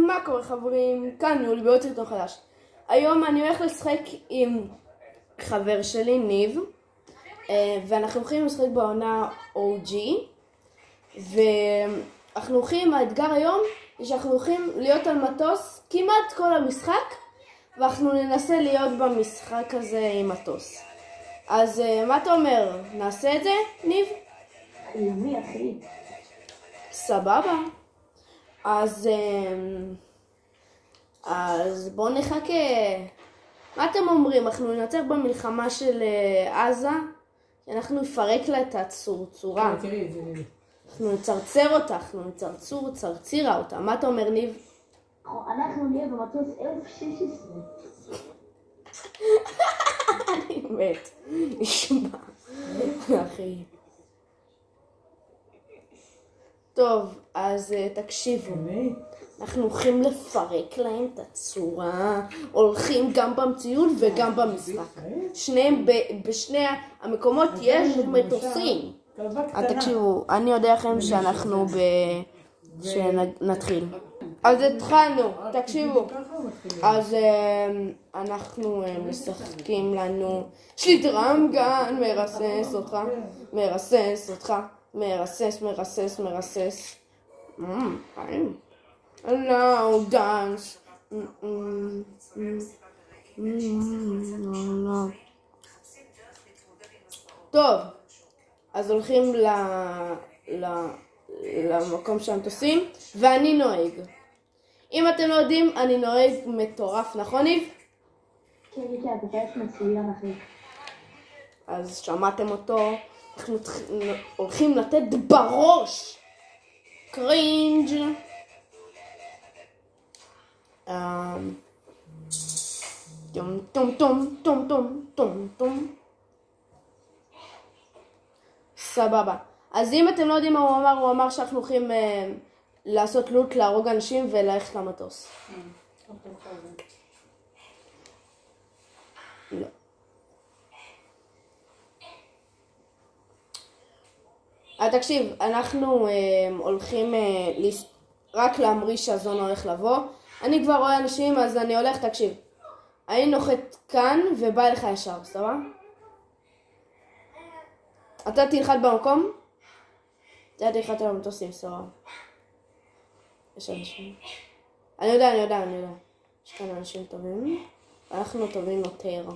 מה קורה חברים? כאן ניהול בעוד סרטון חדש. היום אני הולך לשחק עם חבר שלי, ניב, ואנחנו הולכים לשחק בעונה OG, ואנחנו הולכים, האתגר היום זה שאנחנו הולכים להיות על מטוס כמעט כל המשחק, ואנחנו ננסה להיות במשחק הזה עם מטוס. אז מה אתה אומר? נעשה את זה, ניב? חיובי, אחי. סבבה. אז בואו נחכה. מה אתם אומרים? אנחנו ננצח במלחמה של עזה, אנחנו נפרק לה את הצורה. אנחנו נצרצר אותה, אנחנו צרצירה אותה. מה אתה אומר, ניב? אנחנו נהיה במטוס F-16. אני מת. נשמע. אחי. טוב, אז תקשיבו. אנחנו הולכים לפרק להם את הצורה, הולכים גם במציאות וגם במשחק. שניהם, בשני המקומות יש מטוסים. תקשיבו, אני יודע לכם שאנחנו שנתחיל. אז התחלנו, תקשיבו. אז אנחנו משחקים לנו שדרמגן, מרסס אותך, מרסס אותך, מרסס. Now dance. טוב, אז הולכים למקום שהמטוסים, ואני נוהג. אם אתם לא יודעים, אני נוהג מטורף, נכון ניב? כן, אתה טייס מצוין, אחי. אז שמעתם אותו, אנחנו הולכים לתת בראש. קרינג'. טום. סבבה. אז אם אתם לא יודעים מה הוא אמר שאנחנו הולכים לעשות לוט, להרוג אנשים וללכת למטוס. לא. תקשיב, אנחנו הולכים רק להמריא שהזון הולך לבוא. אני כבר רואה אנשים, אז אני הולך, תקשיב. אני נוחת כאן ובא אליך ישר, סבבה? אתה תלחת במקום? אתה תלחת על המטוסים, סבבה. יש אנשים. אני יודע. יש כאן אנשים טובים. אנחנו טובים יותר.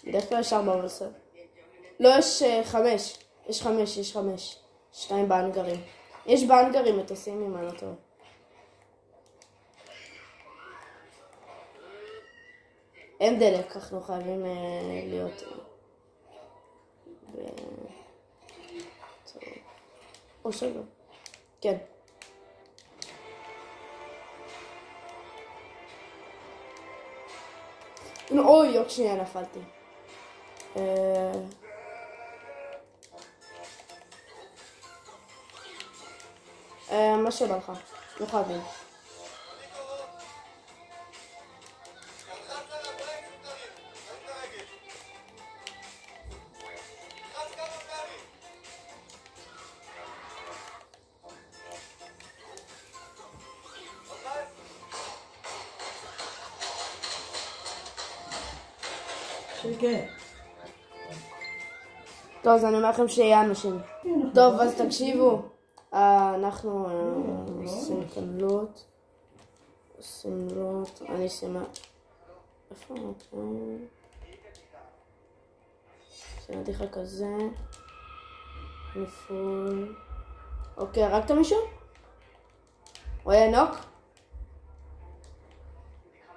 בדרך כלל ישר במסר. לא, יש 5. יש 5. 2 באנגרים. יש באנגרים מטוסים אם אני לא טועה. אין דלק, אנחנו חייבים להיות... או שלא. כן. אוי, עוד שנייה נפלתי. מה שבא לך, לא חייבים. טוב, אז אני אומר לכם שיהיה אנשים. טוב, אז תקשיבו. אנחנו עושים כאן לוט. אני אשימה... איפה? שימתי לך כזה. נפול. אוקיי, הרגת מישהו? הוא היה נוק?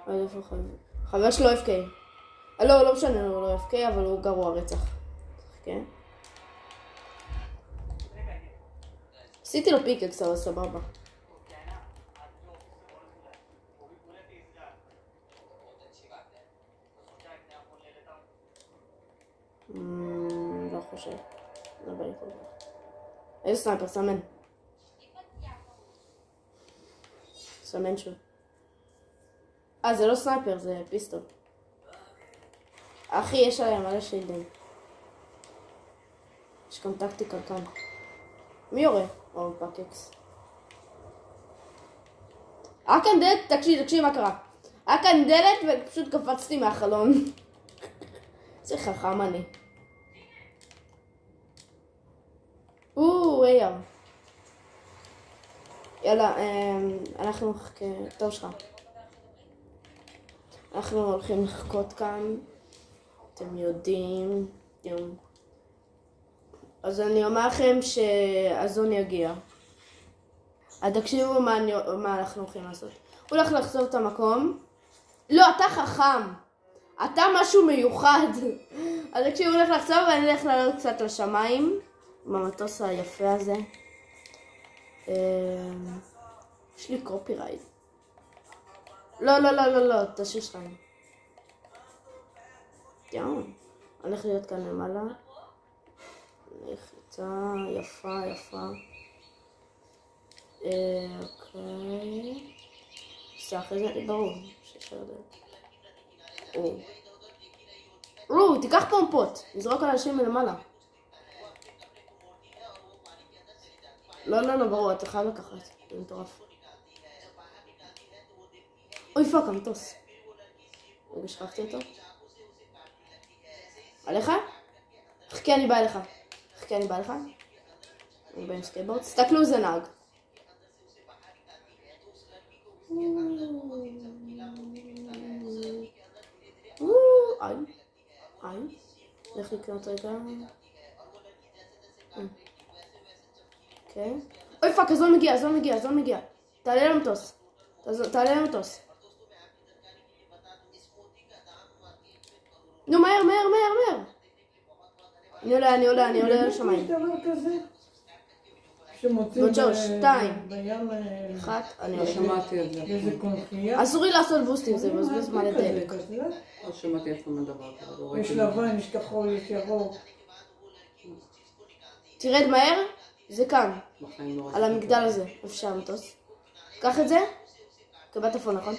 איפה חבר שלו FK. לא משנה, הוא לא FK, אבל הוא גרוע רצח. כן? עשיתי לו פיקקס, אבל סבבה. לא חושב. לא בא לי כל כך. איזה סנייפר, סמן. סמן שוב. זה לא סנייפר, זה פיסטול. אחי, יש עליהם מלא שילדים. יש גם טקטיקה כאן. מי יורה? או פאקקס. היה כאן דלת, תקשיב מה קרה. היה כאן דלת ופשוט קפצתי מהחלון. זה חכם אני. אייר. יאללה, אנחנו טוב שלך. אנחנו הולכים לחכות כאן. אתם יודעים. אז אני אומר לכם שהזון יגיע. תקשיבו מה אנחנו הולכים לעשות. הוא הולך לחזור את המקום. לא, אתה חכם. אתה משהו מיוחד. אז תקשיבו, הוא הולך לחזור ואני הולך לעלות קצת לשמיים. במטוס היפה הזה. יש לי קופירייט. לא, תשאיר שלהם. אני הולך להיות כאן למעלה. לחיצה יפה. אוקיי. אחרי זה ברור שיש ירדן. תיקח פומפות. נזרוק על אנשים מלמעלה. לא, ברור, אתה חייב לקחת. זה מטורף. פאק, המטוס. רגע, שכחתי אותו. עליך? חכה, אני בא אליך. אני בא עם סקייטבורד. תסתכלו, זה נהג. איי. לך לקנות רגע. אוקיי. פאק, הזון מגיע. תעלה למטוס. נו, מהר. אני עולה לשמיים. עוד 3, 2, 1, אני עולה. שמעתי את זה. אסור לי לעשות בוסטים, זה מבזבז מלא דלק. לא שמעתי איפה מדבר. יש לבן, יש כחול, יש ירוק. תרד מהר, זה כאן. על המגדל הזה, איפה שהמטוס. קח את זה. קבעת הפון, נכון?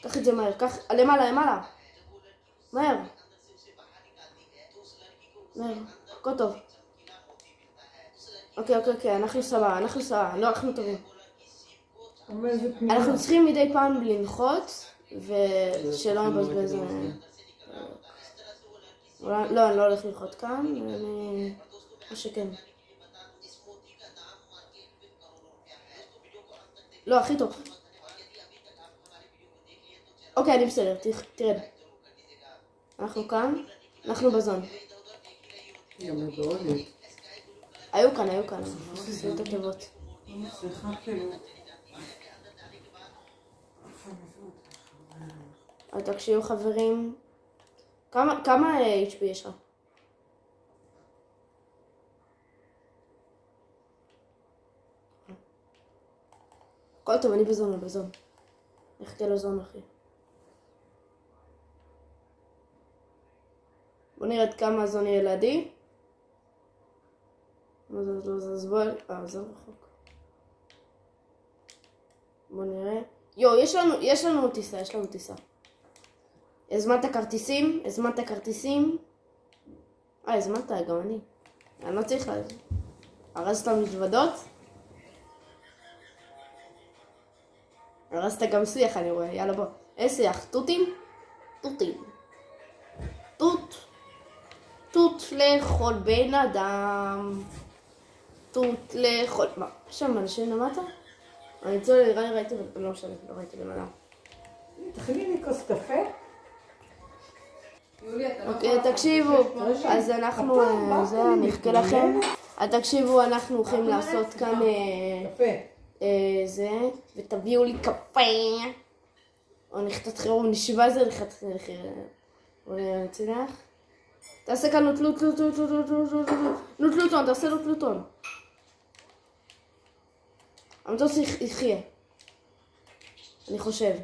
קח את זה מהר, למעלה. מהר. הכל טוב. אוקיי, אנחנו סבבה, לא, אנחנו טובים. אנחנו צריכים מדי פעם לנחות, ושלא נבזבז. לא, אני לא הולך לנחות כאן, או שכן. לא, הכי טוב. אוקיי, אני בסדר, תרד. אנחנו כאן, אנחנו בזון. היו כאן. עשו את התיבות. אז תקשיבו חברים. כמה HP יש לך? הכל טוב, אני בזון. נחכה לזון אחי. בוא נראה את כמה זון ילדי. זה רחוק. בוא נראה. יש לנו טיסה. הזמנת כרטיסים? הזמנת, גם אני. אני לא צריך לזה. הרסת מזוודות? הרסת גם שיח, אני רואה. יאללה בוא. איזה שיח? תותים? תות לכל בן אדם. מה? יש שם אנשים למטה? אני ראיתי, לא משנה, לא ראיתי בן אדם. תכיני לי כוס קפה. אוקיי, תקשיבו, אז אנחנו, אני אחכה לכם. תקשיבו, אנחנו הולכים לעשות כאן זה, ותביאו לי קפה. או נחתת חירום, נשבע זה נחתת חירום. בואו נצליח. תעשה כאן נוטלוטון, תעשה נוטלוטון. המטוס יחיה. אני חושב.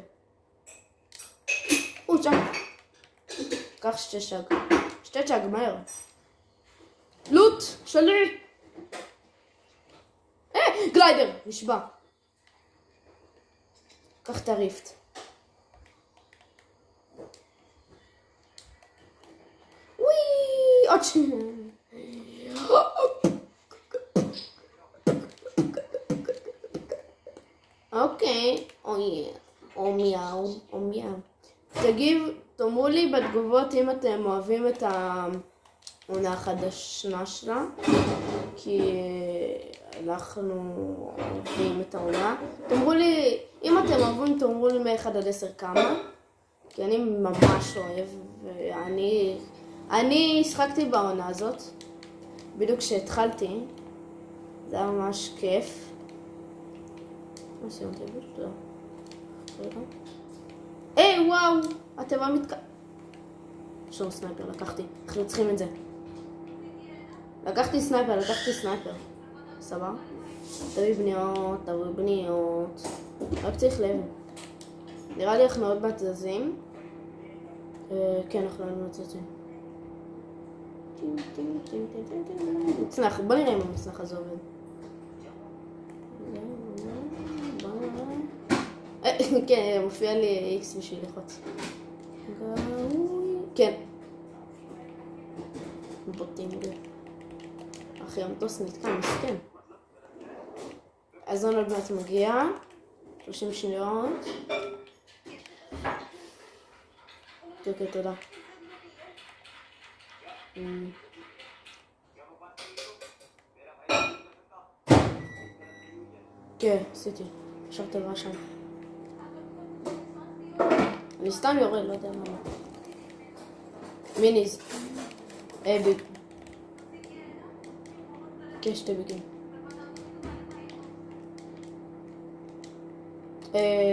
צ'אק. קח שתי צ'אק, מהר. לוט, שלי. גליידר, נשבע. קח את הריפט. עוד שנייה. אוקיי, או מיהו. תאמרו לי בתגובות אם אתם אוהבים את העונה החדשה שלה, כי אנחנו אוהבים את העונה. תאמרו לי, אם אתם אוהבים, תאמרו לי מ-1 עד 10 כמה, כי אני ממש אוהב, ואני השחקתי בעונה הזאת, בדיוק כשהתחלתי, זה היה ממש כיף. מה סיימתי? לא. היי, וואו! הטבע יש לנו סנייפר, לקחתי. אנחנו צריכים את זה. לקחתי סנייפר. סבבה? תביא בניות. רק צריך לב. נראה לי אנחנו מאוד מצזים. כן, אנחנו מאוד מצזים. מצנח, בוא נראה אם המצנח הזה עובד. כן, מופיע לי X בשביל ללחוץ. כן. בוטינג. אחי, המטוס נתקע, מסכן. אז עוד מעט מגיע. 30 שניות. אוקיי, תודה. כן, עשיתי. עכשיו תלווה שם. אני סתם יורד, לא יודע מה. מיניז. ביג. כן, 2 ביגים.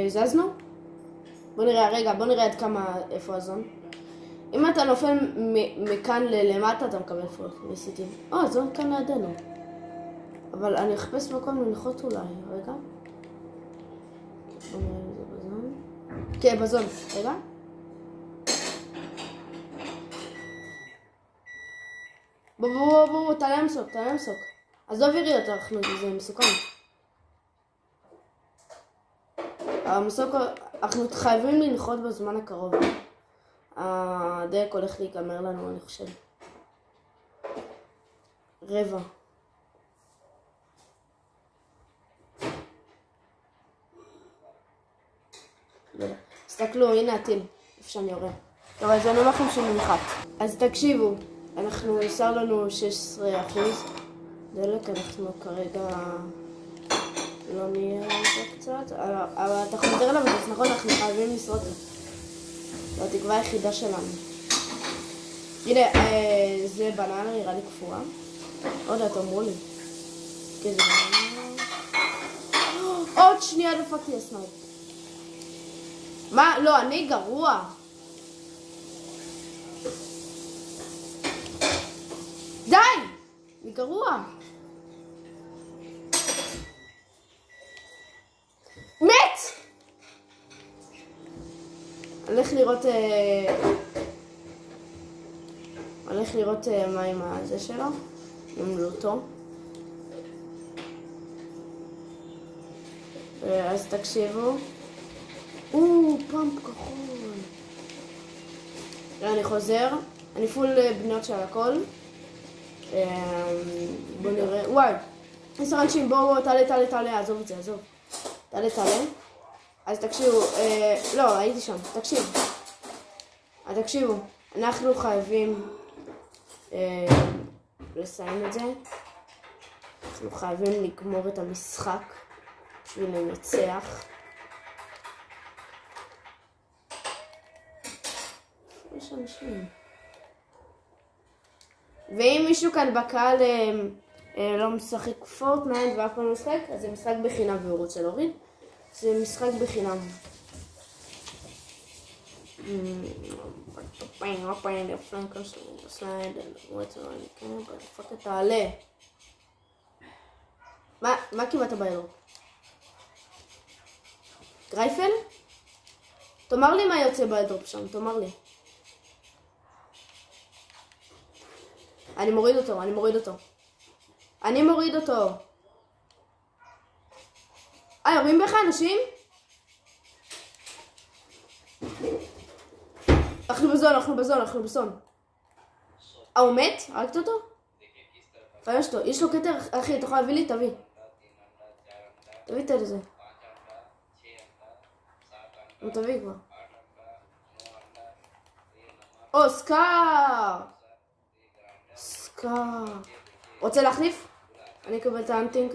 זזנו? בוא נראה עד כמה, איפה הזון. אם אתה נופל מכאן למטה, אתה מקבל פול. ניסיתי. הזון כאן לידינו. אבל אני אחפש מקום לנחות אולי. רגע. בוא נראה אם זה בזון. כן, בזון. רגע. בוא, תעלה מסוק. אז לא וירי יותר, זה מסוכן. אנחנו חייבים לנחות בזמן הקרוב. הדק הולך להיגמר לנו, אני חושב. 15:15. תסתכלו, הנה הטיל, איפה שאני יורה. טוב, אז אני אומר לכם שהוא מנחת. אז תקשיבו, אנחנו נשאר לנו 16% דלק, אנחנו כרגע לא נהיה איזה קצת, אבל אתה חוזר אליו, אז נכון, אנחנו חייבים לשרוד. זו התקווה היחידה שלנו. הנה, זה בננה, נראה לי קפואה. עוד תאמרו לי. כן, זה בננה. עוד שנייה דפקתי הסנייפ. מה? לא, אני גרוע. די! אני גרוע. מת! הולך לראות מה עם הזה שלו. עם לוטו. אז תקשיבו. פאמפ כחול. אני חוזר. אני פול בניות של הכל. בוא נראה. וואי. 10 אנשים. בואו, תעלה. עזוב את זה, עזוב. תעלה. אז תקשיבו. לא, הייתי שם. תקשיבו. אנחנו חייבים לסיים את זה. אנחנו חייבים לגמור את המשחק בשביל לנצח. יש אנשים. ואם מישהו כאן בקהל לא משחק פורטנייט ואף פעם לא משחק, אז זה משחק בחינם והוא רוצה להוריד. זה משחק בחינם. תעלה. מה כמעט הבעיה? גרייפל? תאמר לי מה יוצא באדרופ שם, תאמר לי. אני מוריד אותו. יורים בך אנשים? אנחנו בזון. הוא מת? הרגת אותו? יש לו קטר, אחי, אתה יכול להביא לי? תביא. תביא את זה. תביא כבר. סקאר! סקאר. רוצה להחליף? אני אקבל את האנטינג.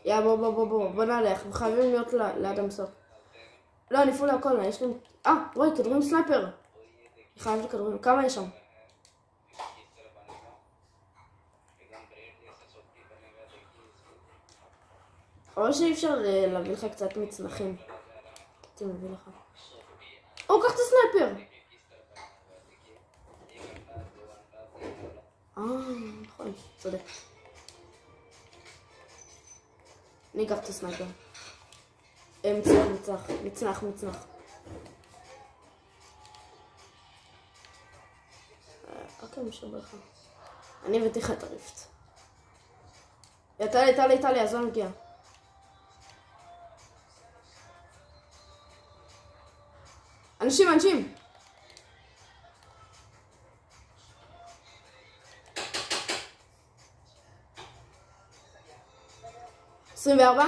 יא, בוא נעלה, אנחנו חייבים להיות ליד המסוק. לא, אני פול להכל, יש לי... וואי, כדורים סנייפר. אני חייב לכדורים, כמה יש שם? או שאי אפשר להביא לך קצת מצנחים. הייתי מביא לך. קח את הסנייפר! נכון, צודק. אני אקח את הסנייפר. מצנח. אוקיי, משבר לך. אני הבאתי לך את הריפט. טלי, אז לא מגיע. אנשים! 24?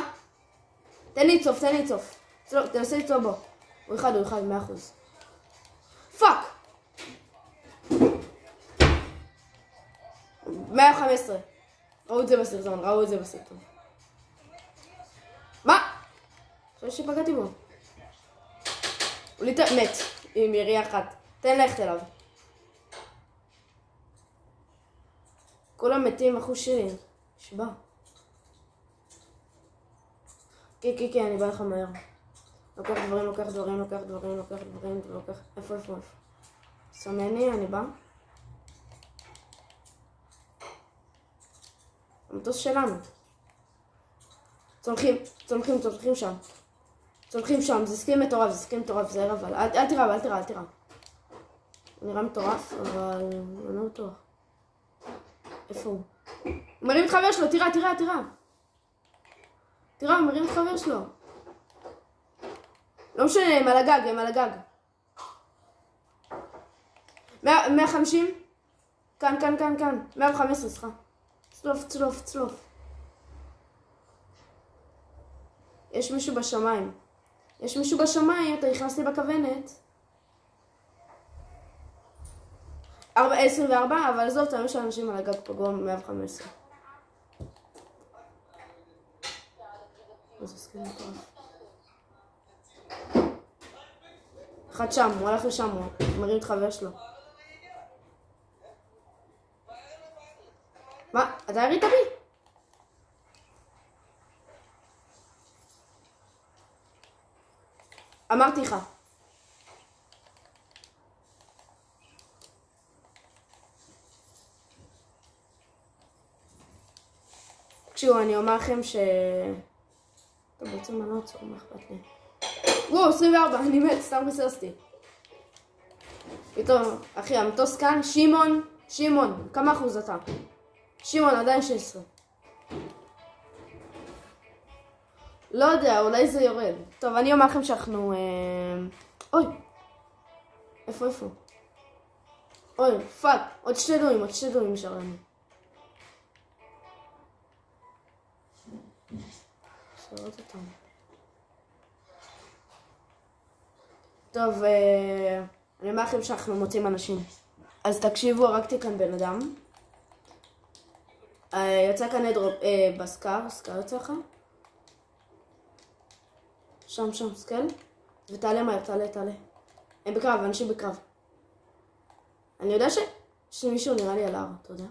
תן לי לצוף. תנסה לצוף בו. הוא אחד, 100%. פאק! 115. ראו את זה בסרטון. מה? חושב שפגעתי בו. הוא מת עם ירייה אחת. תן ללכת אליו. כולם מתים אחוז שלי. שבא. כן, אני בא לך מהר. לוקח דברים. איפה? סמני, אני בא. המטוס שלנו. צולחים שם. זה סכים מטורף, זה ער אבל. אל תירה. הוא נראה מטורף, אבל אני לא בטוח. איפה הוא? הוא מרים את חבר שלו, תירה. הוא מרים את חבר שלו. לא משנה, הם על הגג. 150? כאן. 115, סליחה. צלוף. יש מישהו בשמיים. אתה נכנס לי בכוונת. 24, אבל זאת, יש אנשים על הגג פגעו 115. זה סכים מטורף. אחד שם, הוא הלך לשם, הוא מרים את חבר שלו. מה? אתה ירית בי? אמרתי לך. תקשיבו, אני אומר לכם ש... טוב, בעצם אני לא עצור, מה אכפת לי? 24, אני מת, סתם בסרסתי. פתאום, אחי, המטוס כאן, שמעון, כמה אחוז אתה? שמעון, עדיין 16. לא יודע, אולי זה יורד. טוב, אני אומר לכם שאנחנו... אוי! איפה? אוי, פאק, עוד שתי דויים נשאר לנו. שרות אותם. טוב, אני אומר לכם שאנחנו מוצאים אנשים. אז תקשיבו, הרגתי כאן בן אדם. יוצא כאן אדרופ, בסקר יוצא לך. שם, סקל. ותעלה מהר, תעלה. הם בקרב, אנשים בקרב. אני יודע שמישהו נראה לי על ההר, אתה יודע?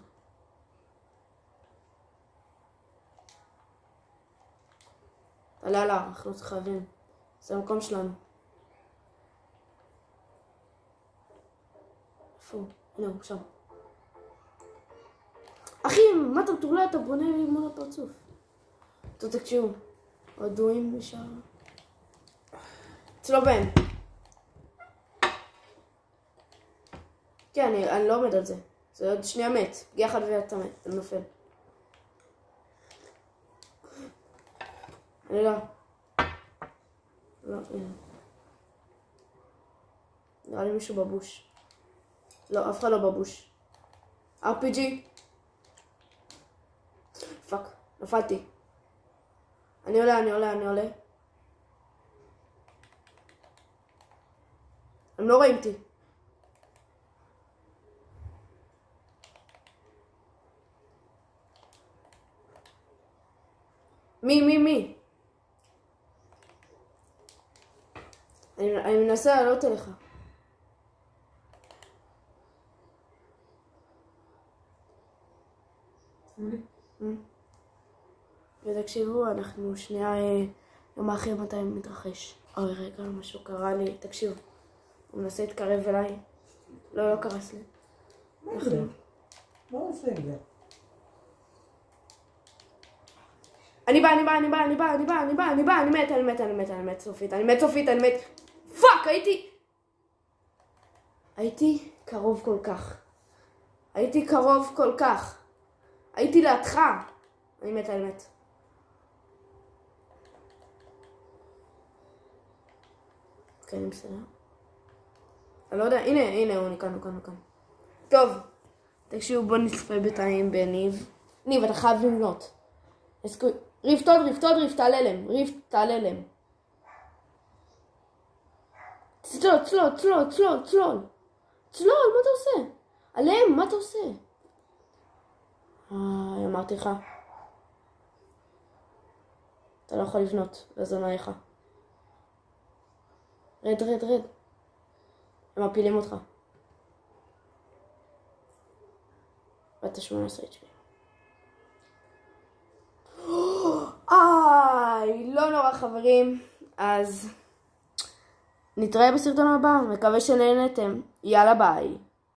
תעלה על ההר, אנחנו חייבים. זה המקום שלנו. איפה הוא? הנה הוא, שם. אחי, מה אתה מטורלל? אתה בונה לי מול הפרצוף. טוב, תקשיבו. עוד דויים נשאר. אצלו בן. כן, אני לא עומד על זה. זה עוד שנייה מת. פגיעה אחת ואתה מת, אתה נופל. אני לא. לא, הנה. נראה לי מישהו בבוש. לא, אף אחד לא בבוש. RPG. פאק, נפלתי. אני עולה. הם לא רואים אותי. מי? אני מנסה לעלות אליך. ותקשיבו, אנחנו שנייה יום אחרי מתי מתרחש. אוי רגע, משהו קרה לי. תקשיבו, הוא מנסה להתקרב אליי. לא קרס לי. מה זה? מה עושה את זה? אני מת סופית. פאק, הייתי קרוב כל כך. הייתי לידך. אני מת. אוקיי, אני בסדר. אני לא יודע, הנה, הוא כאן. טוב, תקשיבו, בוא נצפה בינתיים בניב. ניב, אתה חייב לבנות. ריפט, תעלה להם. צלול, מה אתה עושה? עליהם, מה אתה עושה? אמרתי לך. אתה לא יכול לבנות, לזונאיך. רד. הם מפילים אותך. בת 18 HP. לא נורא חברים, אז נתראה בסרטון הבא, מקווה שנהנתם, יאללה ביי.